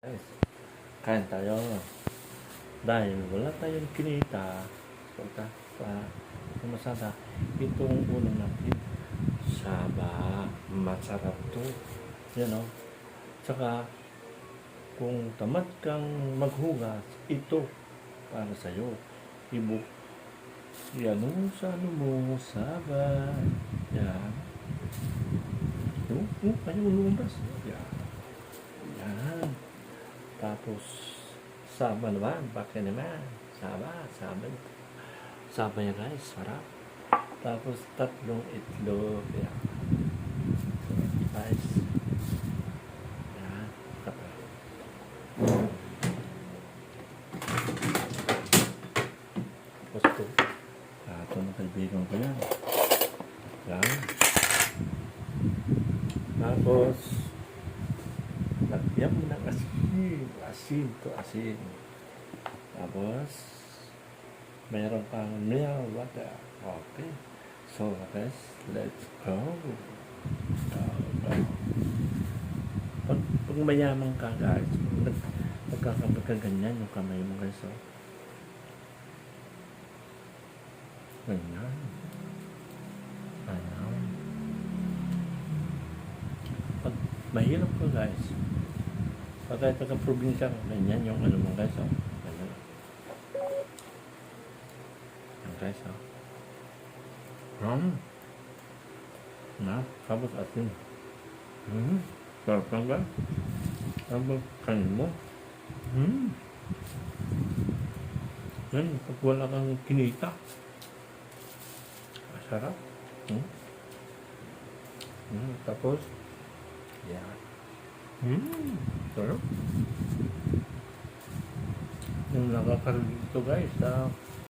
Guys, kain tayo. Dahil wala tayong kinita, masada, itong ulam natin, saba, masarap to. Yan o. Tsaka, kung tamad kang maghugas, ito para sa'yo. Yan o, sa ano mo, saba. Yan. Ayaw lumabas. Yan. Yan. Tapos, saba naman, bakit naman? Saba. Saba yan guys, sarap. Tapos, 3 itlog. Yan. Guys. Yan. Kapal. Tapos ito. Ito ng kaibigan ko yan. Yan. Tapos, lagyan mo ng asin. Tapos, mayroon pang mineral water. Okay. So, guys, let's go. Pag mayaman ka, guys, nagkakabag ka ganyan yung kamay mo, guys. So, ganyan. Ayan. Pag mahirap ka, guys, pag kahit nagka-probinsya ka, ganyan yung ano mo, guys. So, ganyan. Yan, guys. So. Tapos asin. Sarap lang ba? Tapos kanin mo. Yan, pag wala kang kinita. Sarap. Tapos, yan. Sarap. Yung nakakaroon dito guys,